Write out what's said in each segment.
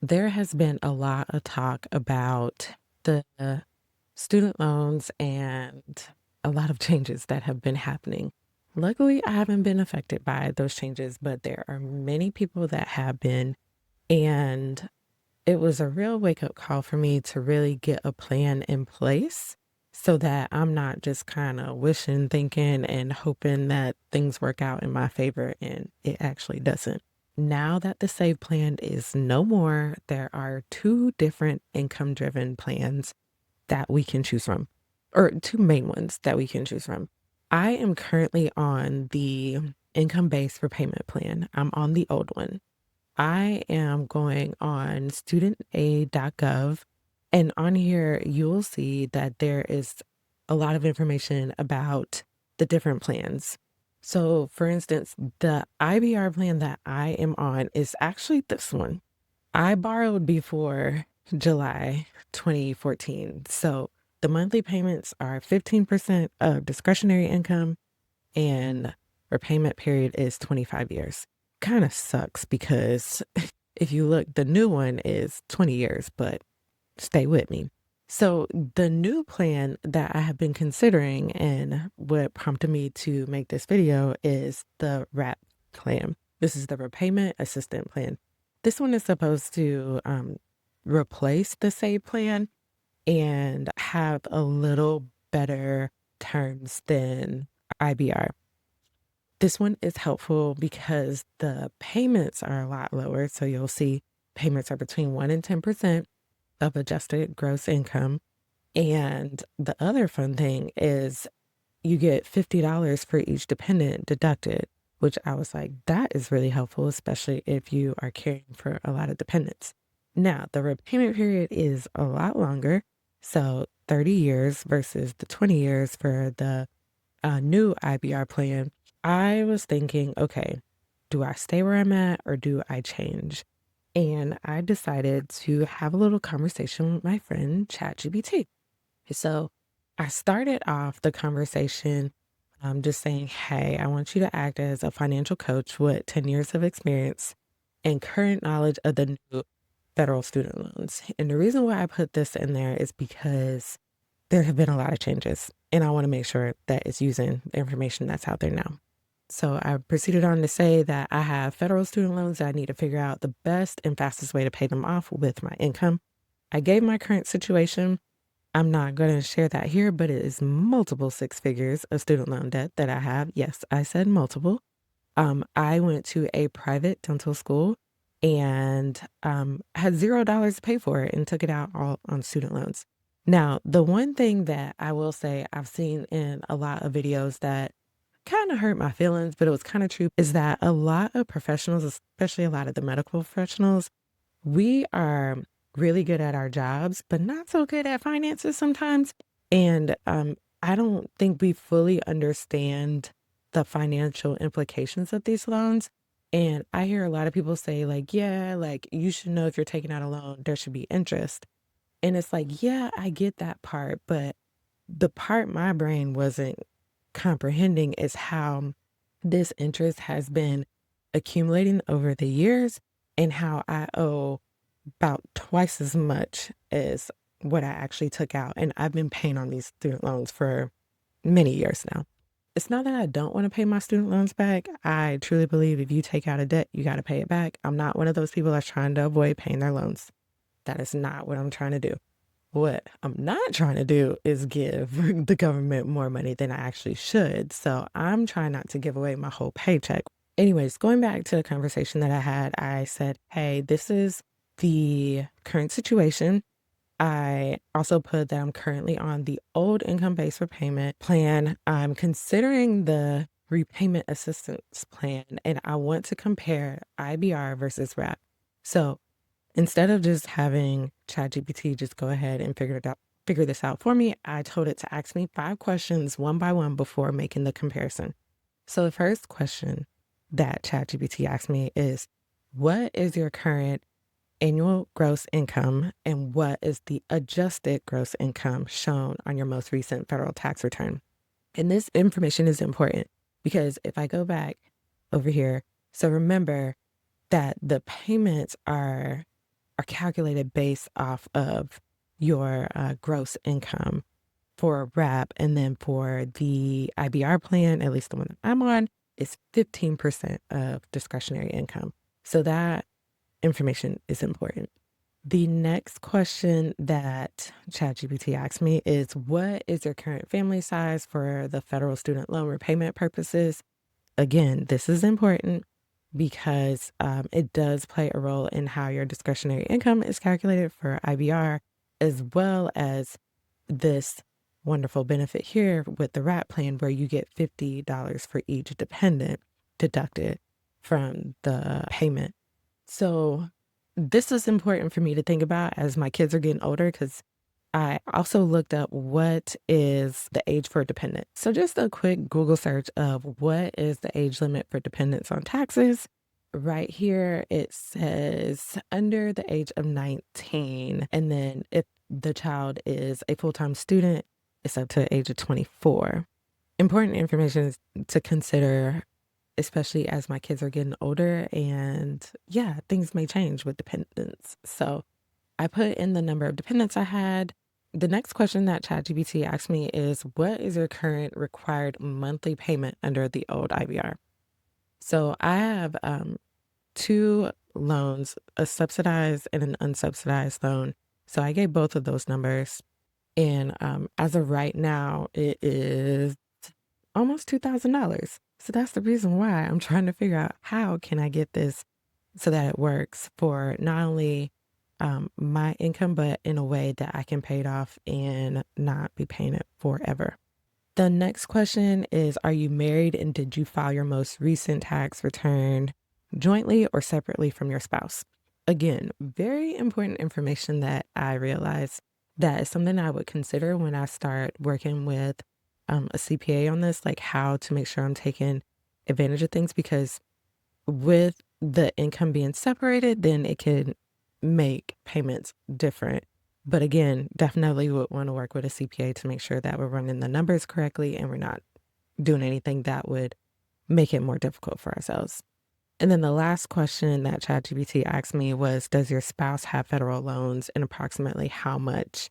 There has been a lot of talk about the student loans and a lot of changes that have been happening. Luckily, I haven't been affected by those changes, but there are many people that have been. And it was a real wake up call for me to really get a plan in place so that I'm not just kind of wishing, thinking, and hoping that things work out in my favor and it actually doesn't. Now that the SAVE plan is no more, there are two different income driven plans that we can choose from, or two main ones that we can choose from. I am currently on the income based repayment plan. I'm on the old one. I am going on studentaid.gov, and on here you'll see that there is a lot of information about the different plans. So, for instance, the IBR plan that I am on is actually this one. I borrowed before July 2014. So, the monthly payments are 15% of discretionary income, and repayment period is 25 years. Kind of sucks because if you look, the new one is 20 years, but stay with me. So the new plan that I have been considering and what prompted me to make this video is the RAP plan. This is the Repayment Assistance Plan. This one is supposed to replace the SAVE plan and have a little better terms than IBR. This one is helpful because the payments are a lot lower. So you'll see payments are between 1 and 10% of adjusted gross income. And the other fun thing is you get $50 for each dependent deducted, which I was like, that is really helpful, especially if you are caring for a lot of dependents. Now, the repayment period is a lot longer. So 30 years versus the 20 years for the new IBR plan. I was thinking, okay, do I stay where I'm at or do I change? And I decided to have a little conversation with my friend ChatGPT. So I started off the conversation just saying, hey, I want you to act as a financial coach with 10 years of experience and current knowledge of the new federal student loans. And the reason why I put this in there is because there have been a lot of changes and I want to make sure that it's using the information that's out there now. So I proceeded on to say that I have federal student loans that I need to figure out the best and fastest way to pay them off with my income. I gave my current situation. I'm not going to share that here, but it is multiple six figures of student loan debt that I have. Yes, I said multiple. I went to a private dental school and had $0 to pay for it and took it out all on student loans. Now, the one thing that I will say I've seen in a lot of videos that kind of hurt my feelings, but it was kind of true, is that a lot of professionals, especially a lot of the medical professionals, we are really good at our jobs, but not so good at finances sometimes. And I don't think we fully understand the financial implications of these loans. And I hear a lot of people say, like, yeah, like you should know if you're taking out a loan, there should be interest. And it's like, yeah, I get that part, but the part my brain wasn't comprehending is how this interest has been accumulating over the years and how I owe about twice as much as what I actually took out. And I've been paying on these student loans for many years now. It's not that I don't want to pay my student loans back. I truly believe if you take out a debt, you got to pay it back. I'm not one of those people that's trying to avoid paying their loans. That is not what I'm trying to do. What I'm not trying to do is give the government more money than I actually should. So I'm trying not to give away my whole paycheck. Anyways, going back to the conversation that I had, I said, hey, this is the current situation. I also put that I'm currently on the old income-based repayment plan. I'm considering the repayment assistance plan, and I want to compare IBR versus RAP. So instead of just having ChatGPT just go ahead and figure this out for me, I told it to ask me 5 questions one by one before making the comparison. So the first question that ChatGPT asked me is, what is your current annual gross income and what is the adjusted gross income shown on your most recent federal tax return? And this information is important because if I go back over here, so remember that the payments are are calculated based off of your gross income for a wrap. And then for the IBR plan, at least the one that I'm on, is 15% of discretionary income. So that information is important. The next question that ChatGPT asked me is, what is your current family size for the federal student loan repayment purposes? Again, this is important because it does play a role in how your discretionary income is calculated for IBR, as well as this wonderful benefit here with the RAP plan where you get $50 for each dependent deducted from the payment. So this is important for me to think about as my kids are getting older, because I also looked up what is the age for a dependent. So just a quick Google search of what is the age limit for dependents on taxes. Right here, it says under the age of 19. And then if the child is a full-time student, it's up to the age of 24. Important information is to consider, especially as my kids are getting older, and yeah, things may change with dependents. So I put in the number of dependents I had. The next question that ChatGPT asked me is, what is your current required monthly payment under the old IBR? So I have two loans, a subsidized and an unsubsidized loan. So I gave both of those numbers. And as of right now, it is almost $2,000. So that's the reason why I'm trying to figure out how can I get this so that it works for not only my income, but in a way that I can pay it off and not be paying it forever. The next question is, are you married and did you file your most recent tax return jointly or separately from your spouse? Again, very important information that I realized that is something I would consider when I start working with a CPA on this, like how to make sure I'm taking advantage of things, because with the income being separated, then it can make payments different. But again, definitely would want to work with a CPA to make sure that we're running the numbers correctly and we're not doing anything that would make it more difficult for ourselves. And then the last question that ChatGPT asked me was, does your spouse have federal loans, and approximately how much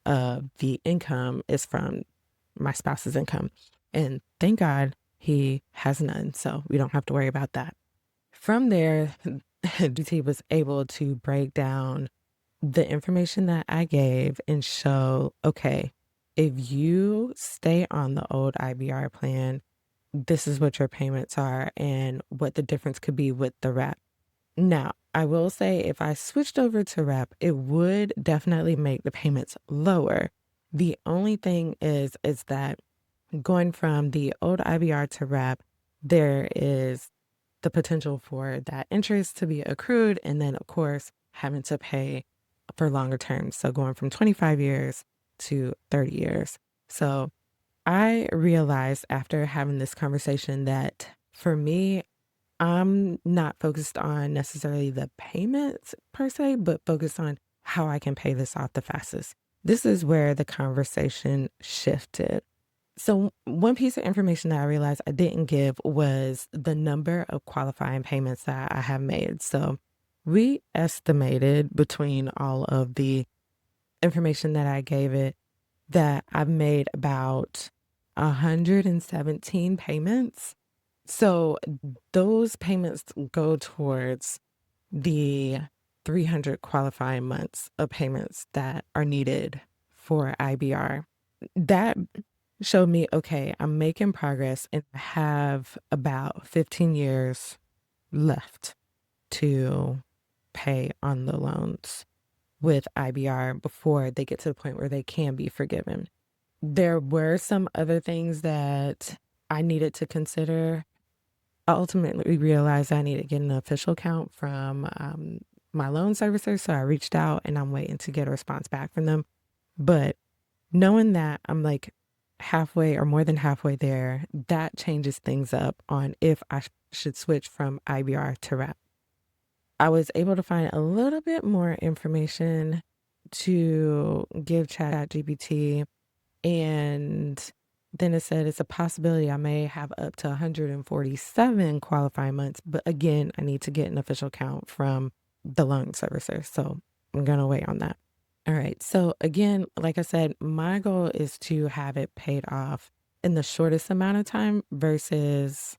of the income is from my spouse's income? And thank God he has none, so we don't have to worry about that. From there, DT was able to break down the information that I gave and show, okay, if you stay on the old IBR plan, this is what your payments are and what the difference could be with the RAP. Now, I will say if I switched over to RAP, it would definitely make the payments lower. The only thing is that going from the old IBR to RAP, there is the potential for that interest to be accrued, and then of course having to pay for longer terms. So going from 25 years to 30 years. So I realized after having this conversation that for me, I'm not focused on necessarily the payments per se, but focused on how I can pay this off the fastest. This is where the conversation shifted. So one piece of information that I realized I didn't give was the number of qualifying payments that I have made. So we estimated between all of the information that I gave it that I've made about 117 payments. So those payments go towards the 300 qualifying months of payments that are needed for IBR. That showed me, okay, I'm making progress and I have about 15 years left to pay on the loans with IBR before they get to the point where they can be forgiven. There were some other things that I needed to consider. I ultimately realized I needed to get an official count from my loan servicer. So I reached out and I'm waiting to get a response back from them. But knowing that I'm like halfway or more than halfway there, that changes things up on if I should switch from IBR to RAP. I was able to find a little bit more information to give ChatGPT, and then it said it's a possibility I may have up to 147 qualifying months. But again, I need to get an official count from the loan servicer. So I'm going to wait on that. All right. So again, like I said, my goal is to have it paid off in the shortest amount of time versus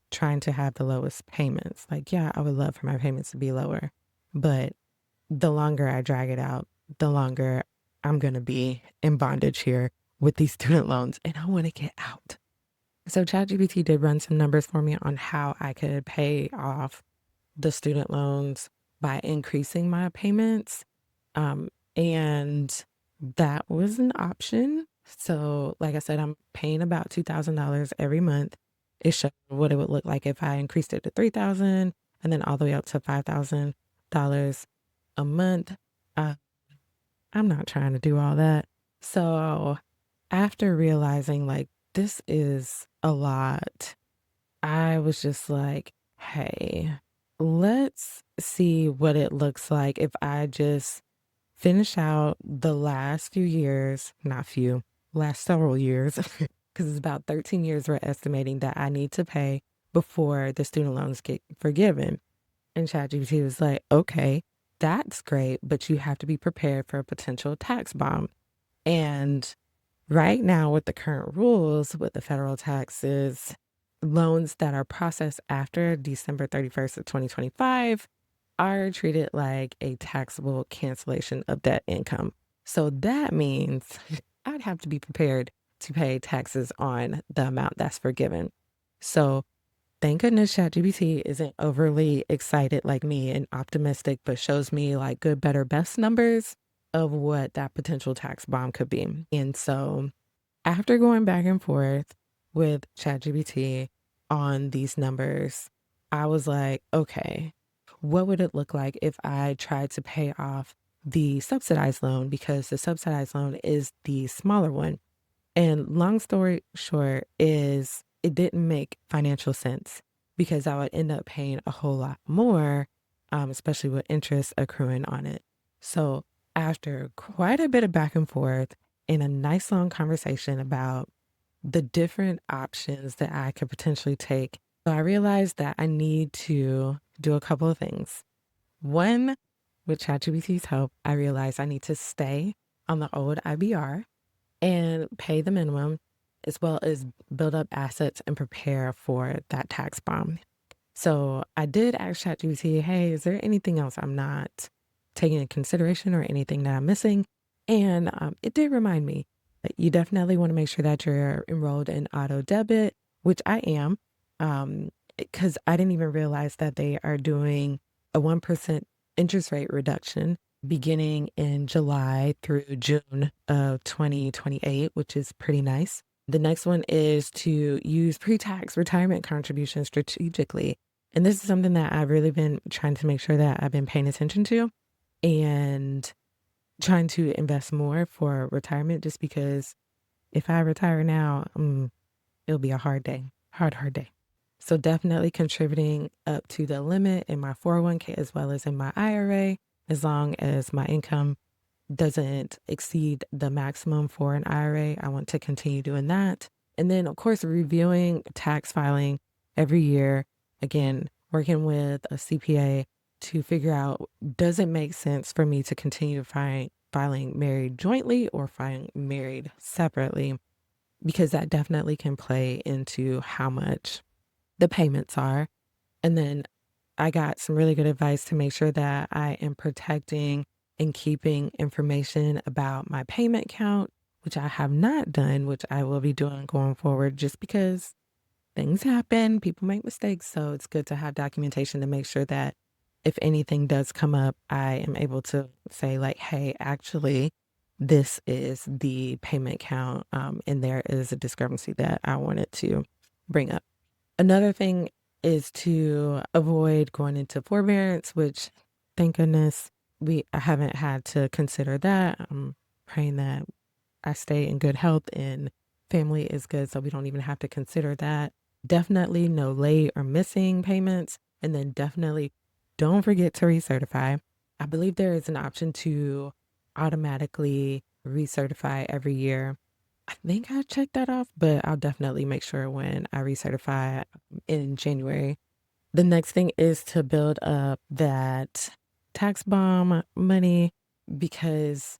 trying to have the lowest payments. Like, yeah, I would love for my payments to be lower, but the longer I drag it out, the longer I'm going to be in bondage here with these student loans, and I want to get out. So ChatGPT did run some numbers for me on how I could pay off the student loans by increasing my payments. And that was an option. So, like I said, I'm paying about $2,000 every month. It showed what it would look like if I increased it to $3,000 and then all the way up to $5,000 a month. Uh, I'm not trying to do all that. So, after realizing like this is a lot, I was just like, hey, let's see what it looks like if I just finish out the last few years, not few, last several years, because it's about 13 years we're estimating that I need to pay before the student loans get forgiven. And ChatGPT was like, okay, that's great, but you have to be prepared for a potential tax bomb. And right now, with the current rules with the federal taxes, loans that are processed after December 31st of 2025 are treated like a taxable cancellation of debt income. So that means I'd have to be prepared to pay taxes on the amount that's forgiven. So thank goodness ChatGPT isn't overly excited like me and optimistic, but shows me like good, better, best numbers of what that potential tax bomb could be. And so after going back and forth with ChatGPT on these numbers, I was like, okay, what would it look like if I tried to pay off the subsidized loan? Because the subsidized loan is the smaller one. And long story short is it didn't make financial sense because I would end up paying a whole lot more, especially with interest accruing on it. So after quite a bit of back and forth and a nice long conversation about the different options that I could potentially take, so I realized that I need to do a couple of things. One, with ChatGPT's help, I realized I need to stay on the old IBR and pay the minimum, as well as build up assets and prepare for that tax bomb. So I did ask ChatGPT, hey, is there anything else I'm not taking into consideration or anything that I'm missing? And it did remind me that you definitely want to make sure that you're enrolled in auto debit, which I am, because I didn't even realize that they are doing a 1% interest rate reduction beginning in July through June of 2028, which is pretty nice. The next one is to use pre-tax retirement contributions strategically. And this is something that I've really been trying to make sure that I've been paying attention to and trying to invest more for retirement, just because if I retire now, it'll be a hard day, hard day. So definitely contributing up to the limit in my 401k as well as in my IRA, as long as my income doesn't exceed the maximum for an IRA. I want to continue doing that. And then, of course, reviewing tax filing every year. Again, working with a CPA to figure out, does it make sense for me to continue filing married jointly or filing married separately? Because that definitely can play into how much the payments are. And then I got some really good advice to make sure that I am protecting and keeping information about my payment count, which I have not done, which I will be doing going forward just because things happen, people make mistakes. So it's good to have documentation to make sure that if anything does come up, I am able to say like, hey, actually, this is the payment count, and there is a discrepancy that I wanted to bring up. Another thing is to avoid going into forbearance, which thank goodness I haven't had to consider that. I'm praying that I stay in good health and family is good, so we don't even have to consider that. Definitely no late or missing payments, and then definitely don't forget to recertify. I believe there is an option to automatically recertify every year. I think I checked that off, but I'll definitely make sure when I recertify in January. The next thing is to build up that tax bomb money. because,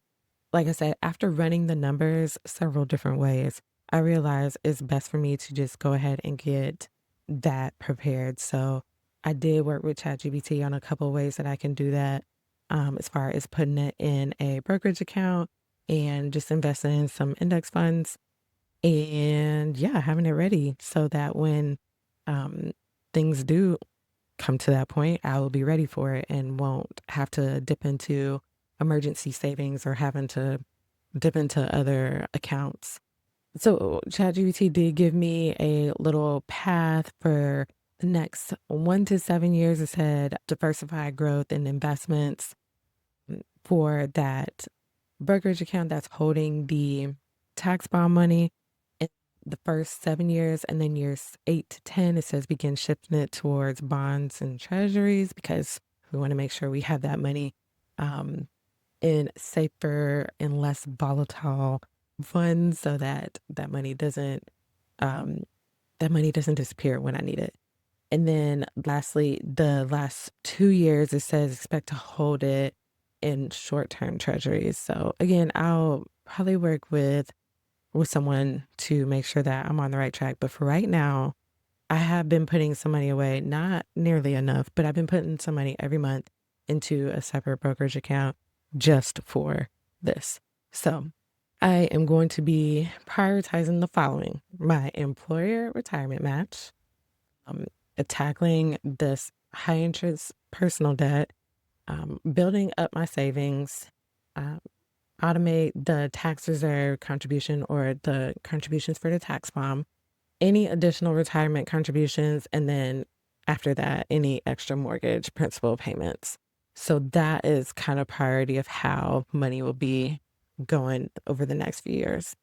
like I said, after running the numbers several different ways, I realized it's best for me to just go ahead and get that prepared. So I did work with ChatGPT on a couple of ways that I can do that, as far as putting it in a brokerage account and just investing in some index funds. And yeah, having it ready so that when um, things do come to that point, I will be ready for it and won't have to dip into emergency savings or having to dip into other accounts. So ChatGPT did give me a little path for the next 1 to 7 years. It said diversify growth and investments for that brokerage account that's holding the tax bond money in the first 7 years. And then years 8 to 10, it says begin shifting it towards bonds and treasuries because we want to make sure we have that money um, in safer and less volatile funds so that um, that money doesn't disappear when I need it. And then lastly, the last 2 years, it says expect to hold it in short-term treasuries. So again, I'll probably work with someone to make sure that I'm on the right track. But for right now, I have been putting some money away, not nearly enough, but I've been putting some money every month into a separate brokerage account just for this. So I am going to be prioritizing the following: my employer retirement match, um, tackling this high interest personal debt, building up my savings, um, automate the tax reserve contribution or the contributions for the tax bomb, any additional retirement contributions, and then after that, any extra mortgage principal payments. So that is kind of priority of how money will be going over the next few years.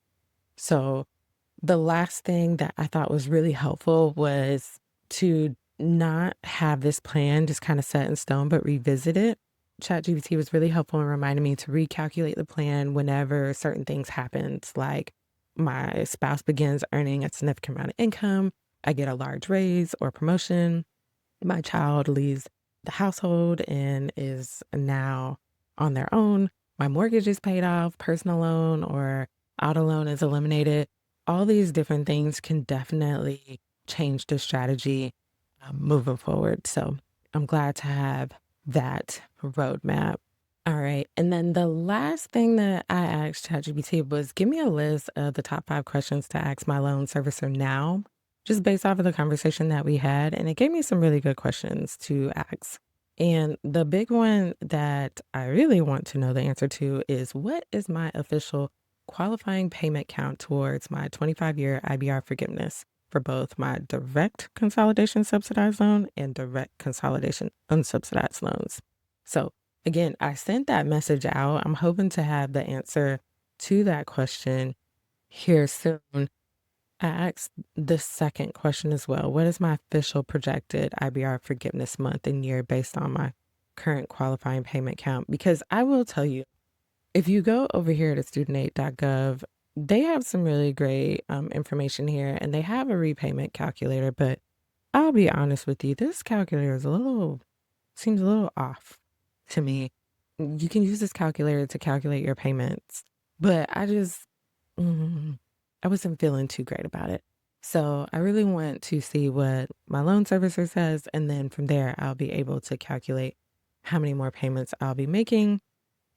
So the last thing that I thought was really helpful was to not have this plan just kind of set in stone, but revisit it. ChatGPT was really helpful in reminding me to recalculate the plan whenever certain things happens, like my spouse begins earning a significant amount of income, I get a large raise or promotion, my child leaves the household and is now on their own, my mortgage is paid off, personal loan or auto loan is eliminated. All these different things can definitely change the strategy moving forward. So I'm glad to have that roadmap. All right. And then the last thing that I asked ChatGPT was give me a list of the top 5 questions to ask my loan servicer now, just based off of the conversation that we had. And it gave me some really good questions to ask. And the big one that I really want to know the answer to is what is my official qualifying payment count towards my 25-year IBR forgiveness for both my direct consolidation subsidized loan and direct consolidation unsubsidized loans? So again, I sent that message out. I'm hoping to have the answer to that question here soon. I asked the second question as well. What is my official projected IBR forgiveness month and year based on my current qualifying payment count? Because I will tell you, if you go over here to studentaid.gov, they have some really great information here and they have a repayment calculator. But I'll be honest with you, this calculator is seems a little off to me. You can use this calculator to calculate your payments, but mm, I wasn't feeling too great about it. So I really want to see what my loan servicer says, and then from there, I'll be able to calculate how many more payments I'll be making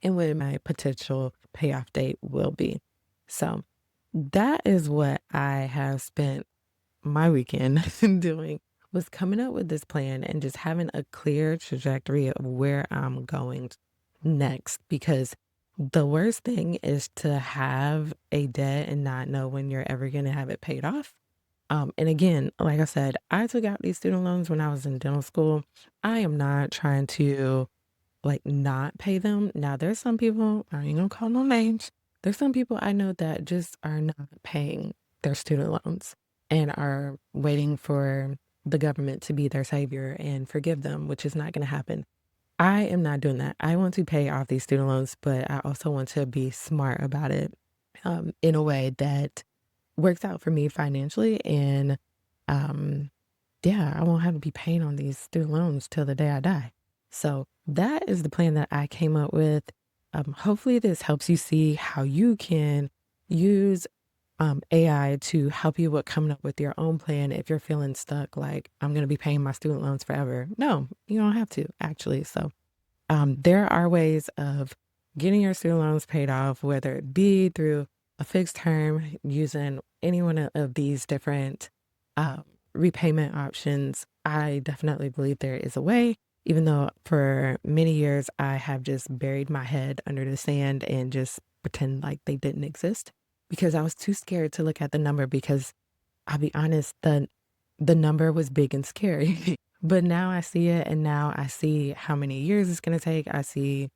and what my potential payoff date will be. So that is what I have spent my weekend doing, was coming up with this plan and just having a clear trajectory of where I'm going next. Because the worst thing is to have a debt and not know when you're ever going to have it paid off. And again, like I said, I took out these student loans when I was in dental school. I am not trying to like not pay them. Now, there's some people, I ain't gonna call no names. There's some people I know that just are not paying their student loans and are waiting for the government to be their savior and forgive them, which is not going to happen. I am not doing that. I want to pay off these student loans, but I also want to be smart about it in a way that works out for me financially. And um, yeah, I won't have to be paying on these student loans till the day I die. So that is the plan that I came up with. hopefully this helps you see how you can use AI to help you with coming up with your own plan if you're feeling stuck, like I'm going to be paying my student loans forever. No, you don't have to actually. So there are ways of getting your student loans paid off, whether it be through a fixed term using any one of these different um, repayment options. I definitely believe there is a way, even though for many years I have just buried my head under the sand and just pretend like they didn't exist because I was too scared to look at the number because I'll be honest, the number was big and scary. But now I see it and now I see how many years it's going to take. I see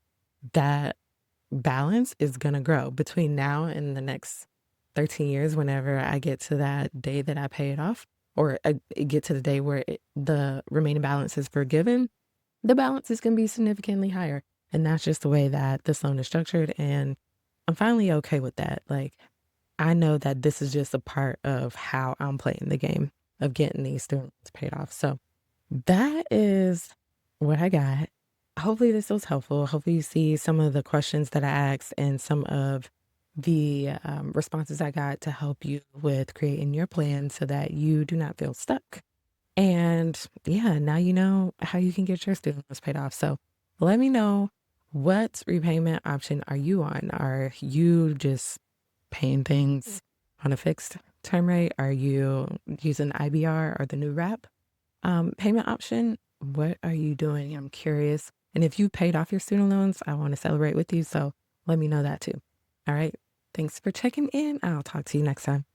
that balance is going to grow between now and the next 13 years whenever I get to that day that I pay it off or I get to the day where the remaining balance is forgiven. The balance is going to be significantly higher. And that's just the way that this loan is structured. And I'm finally okay with that. Like, I know that this is just a part of how I'm playing the game of getting these students paid off. So that is what I got. Hopefully, this was helpful. Hopefully, you see some of the questions that I asked and some of the responses I got to help you with creating your plan so that you do not feel stuck. And yeah, now you know how you can get your student loans paid off. So let me know, what repayment option are you on? Are you just paying things on a fixed term rate? Are you using IBR or the new wrap payment option? What are you doing? I'm curious. And if you paid off your student loans, I want to celebrate with you. So let me know that too. All right. Thanks for checking in. I'll talk to you next time.